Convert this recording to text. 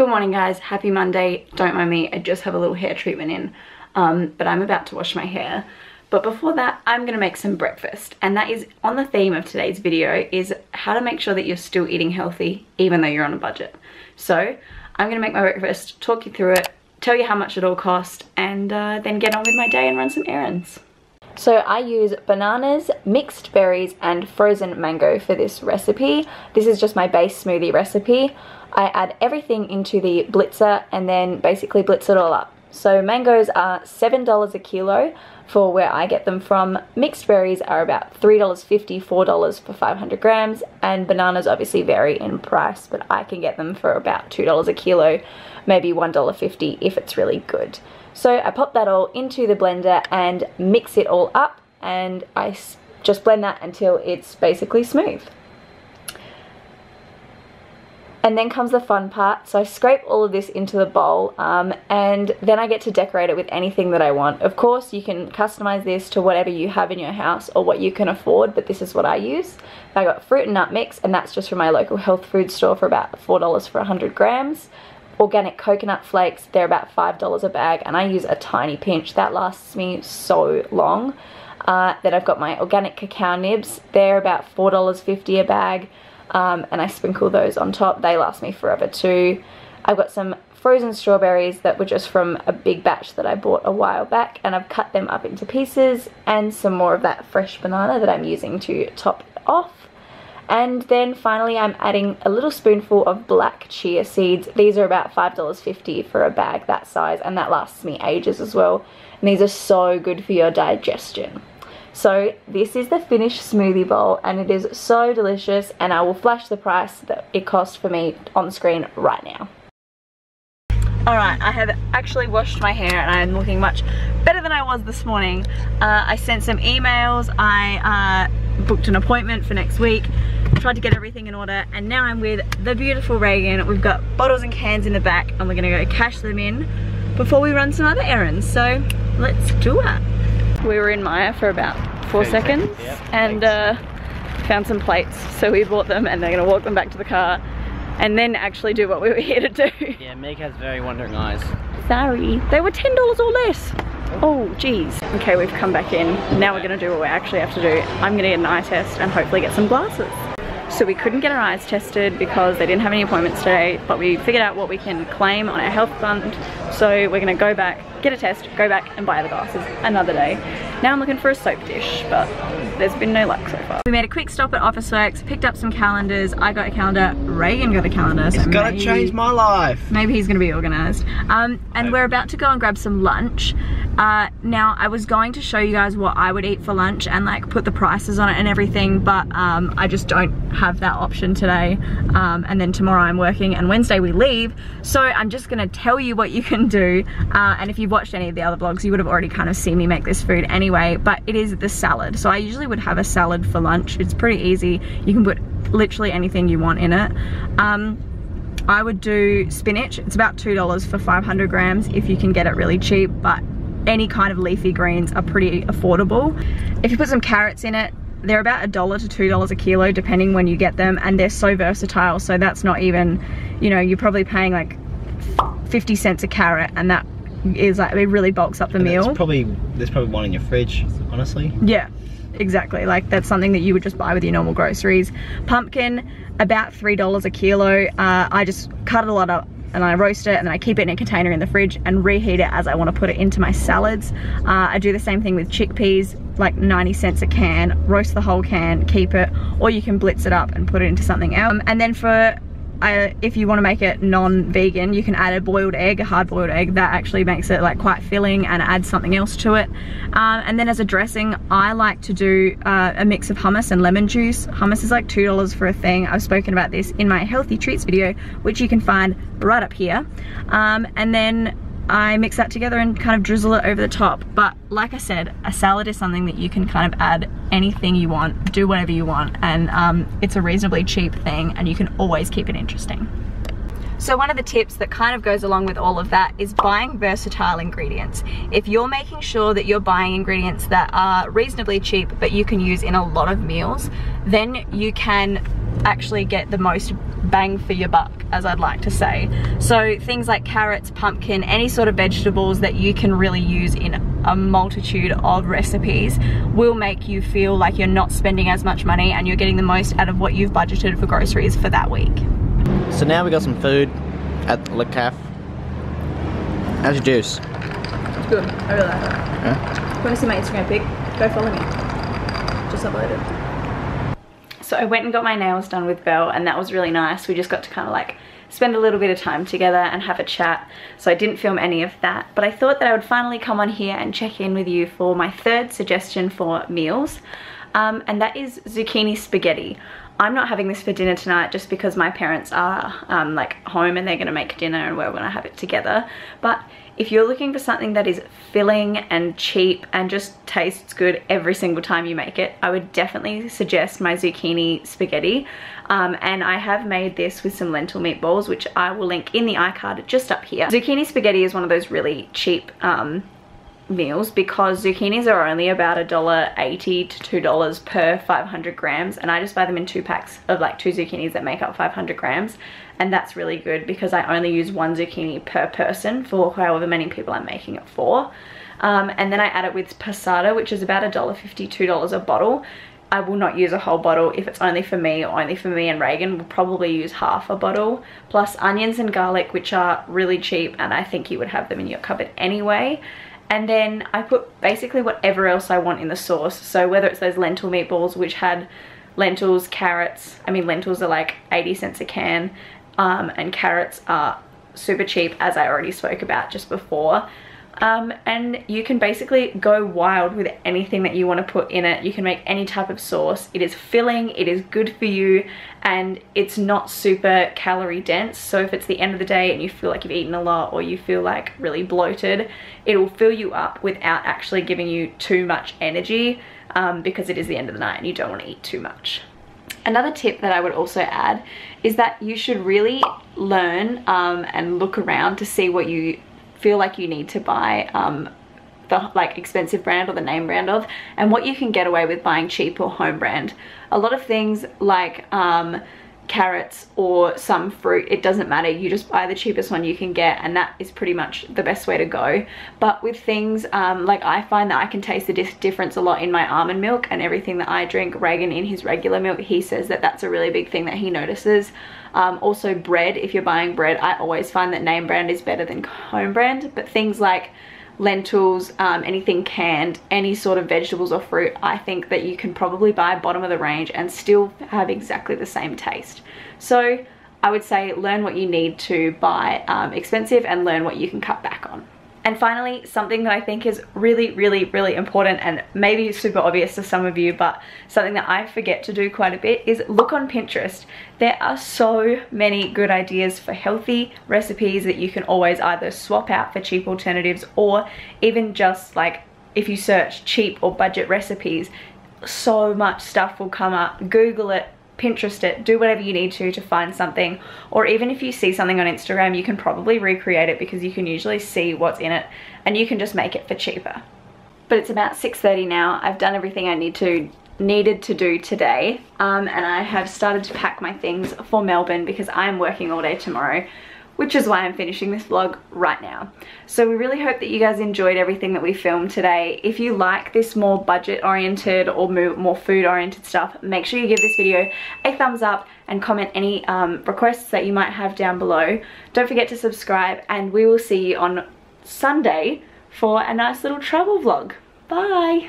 Good morning guys, happy Monday. Don't mind me, I just have a little hair treatment in, but I'm about to wash my hair. But before that, I'm gonna make some breakfast, and that is on the theme of today's video, is how to make sure that you're still eating healthy even though you're on a budget. So I'm gonna make my breakfast, talk you through it, tell you how much it all cost, and then get on with my day and run some errands. So I use bananas, mixed berries, and frozen mango for this recipe. This is just my base smoothie recipe. I add everything into the blitzer and then basically blitz it all up. So mangoes are $7 a kilo for where I get them from. Mixed berries are about $3.50, $4 for 500 grams. And bananas obviously vary in price, but I can get them for about $2 a kilo, maybe $1.50 if it's really good. So I pop that all into the blender and mix it all up, and I just blend that until it's basically smooth. And then comes the fun part. So I scrape all of this into the bowl, and then I get to decorate it with anything that I want. Of course, you can customize this to whatever you have in your house or what you can afford, but this is what I use. I got fruit and nut mix, and that's just from my local health food store for about $4 for 100 grams. Organic coconut flakes, they're about $5 a bag, and I use a tiny pinch. That lasts me so long. Then I've got my organic cacao nibs. They're about $4.50 a bag. And I sprinkle those on top. They last me forever too. I've got some frozen strawberries that were just from a big batch that I bought a while back, and I've cut them up into pieces, and some more of that fresh banana that I'm using to top it off. And then finally I'm adding a little spoonful of black chia seeds. These are about $5.50 for a bag that size, and that lasts me ages as well. And these are so good for your digestion. So this is the finished smoothie bowl, and it is so delicious, and I will flash the price that it cost for me on the screen right now. Alright, I have actually washed my hair and I'm looking much better than I was this morning. I sent some emails, I booked an appointment for next week, tried to get everything in order, and now I'm with the beautiful Reagan. We've got bottles and cans in the back, and we're gonna go cash them in before we run some other errands, so let's do it. We were in Maya for about 4 seconds, and found some plates, so we bought them, and they're gonna walk them back to the car and then actually do what we were here to do. Yeah, Meg has very wandering eyes. Sorry, they were $10 or less. Oh geez. Okay, we've come back in. Now we're gonna do what we actually have to do. I'm gonna get an eye test and hopefully get some glasses. So we couldn't get our eyes tested because they didn't have any appointments today, but we figured out what we can claim on our health fund. So we're gonna go back, get a test, go back and buy the glasses another day. Now I'm looking for a soap dish, but there's been no luck so far. We made a quick stop at Officeworks, picked up some calendars. I got a calendar, Reagan got a calendar. So it's gonna change my life. Maybe he's gonna be organized. And we're about to go and grab some lunch. Now I was going to show you guys what I would eat for lunch and like put the prices on it and everything, but I just don't have that option today. And then tomorrow I'm working, and Wednesday we leave. So I'm just gonna tell you what you can do. And if you've watched any of the other vlogs, you would have already kind of seen me make this food anyway, but it is the salad. So I usually would have a salad for lunch. It's pretty easy. You can put literally anything you want in it. I would do spinach. It's about $2 for 500 grams if you can get it really cheap, but any kind of leafy greens are pretty affordable. If you put some carrots in it, they're about $1 to $2 a kilo depending when you get them, and they're so versatile. So that's not even, you know, you're probably paying like 50 cents a carrot, and that is like, it really bulks up the meal. There's probably one in your fridge, honestly. Yeah, exactly. Like that's something that you would just buy with your normal groceries. Pumpkin, about $3 a kilo. I just cut it a lot up and I roast it, and then I keep it in a container in the fridge and reheat it as I want to put it into my salads. I do the same thing with chickpeas, like 90 cents a can, roast the whole can, keep it, or you can blitz it up and put it into something else. And then for if you want to make it non-vegan, you can add a boiled egg, a hard-boiled egg. That actually makes it like quite filling and adds something else to it. And then as a dressing, I like to do a mix of hummus and lemon juice. Hummus is like $2 for a thing. I've spoken about this in my healthy treats video, which you can find right up here. And then I mix that together and kind of drizzle it over the top. But like I said, a salad is something that you can kind of add anything you want, do whatever you want, and it's a reasonably cheap thing, and you can always keep it interesting. So one of the tips that kind of goes along with all of that is buying versatile ingredients. If you're making sure that you're buying ingredients that are reasonably cheap but you can use in a lot of meals, then you can actually get the most bang for your buck, as I'd like to say. So things like carrots, pumpkin, any sort of vegetables that you can really use in a multitude of recipes will make you feel like you're not spending as much money and you're getting the most out of what you've budgeted for groceries for that week. So now we got some food at Le Caf. How's your juice? It's good. I really like it. Yeah? If you want to see my Instagram pic, go follow me. Just uploaded. So I went and got my nails done with Belle, and that was really nice. We just got to kind of like spend a little bit of time together and have a chat. So I didn't film any of that, but I thought that I would finally come on here and check in with you for my third suggestion for meals. And that is zucchini spaghetti. I'm not having this for dinner tonight just because my parents are like home and they're gonna make dinner and we're gonna have it together. But if you're looking for something that is filling and cheap and just tastes good every single time you make it, I would definitely suggest my zucchini spaghetti. And I have made this with some lentil meatballs, which I will link in the iCard just up here. Zucchini spaghetti is one of those really cheap meals because zucchinis are only about $1.80 to $2 per 500 grams, and I just buy them in 2 packs of like 2 zucchinis that make up 500 grams, and that's really good because I only use 1 zucchini per person for however many people I'm making it for. And then I add it with passata, which is about $1.50, $2 a bottle. I will not use a whole bottle. If it's only for me or only for me and Reagan, we'll probably use half a bottle, plus onions and garlic, which are really cheap, and I think you would have them in your cupboard anyway. And then I put basically whatever else I want in the sauce. So whether it's those lentil meatballs, which had lentils, carrots, I mean lentils are like 80 cents a can, and carrots are super cheap, as I already spoke about just before. And you can basically go wild with anything that you want to put in it. You can make any type of sauce. It is filling, it is good for you, and it's not super calorie dense. So if it's the end of the day and you feel like you've eaten a lot or you feel like really bloated, it will fill you up without actually giving you too much energy, because it is the end of the night and you don't want to eat too much. Another tip that I would also add is that you should really learn and look around to see what you feel like you need to buy the like expensive brand or the name brand of, and what you can get away with buying cheap or home brand. A lot of things like carrots or some fruit, it doesn't matter, you just buy the cheapest one you can get, and that is pretty much the best way to go. But with things like, I find that I can taste the difference a lot in my almond milk and everything that I drink. Reagan, in his regular milk, he says that that's a really big thing that he notices. Also bread, if you're buying bread, I always find that name brand is better than home brand. But things like lentils, anything canned, any sort of vegetables or fruit, I think that you can probably buy bottom of the range and still have exactly the same taste. So I would say learn what you need to buy expensive and learn what you can cut back on. And finally, something that I think is really, really, really important, and maybe super obvious to some of you, but something that I forget to do quite a bit, is look on Pinterest. There are so many good ideas for healthy recipes that you can always either swap out for cheap alternatives, or even just like if you search cheap or budget recipes, so much stuff will come up. Google it, Pinterest it, do whatever you need to find something. Or even if you see something on Instagram, you can probably recreate it because you can usually see what's in it and you can just make it for cheaper. But it's about 6:30 now. I've done everything I needed to do today, and I have started to pack my things for Melbourne because I'm working all day tomorrow, which is why I'm finishing this vlog right now. So we really hope that you guys enjoyed everything that we filmed today. If you like this more budget oriented or more food oriented stuff, make sure you give this video a thumbs up and comment any requests that you might have down below. Don't forget to subscribe, and we will see you on Sunday for a nice little travel vlog. Bye!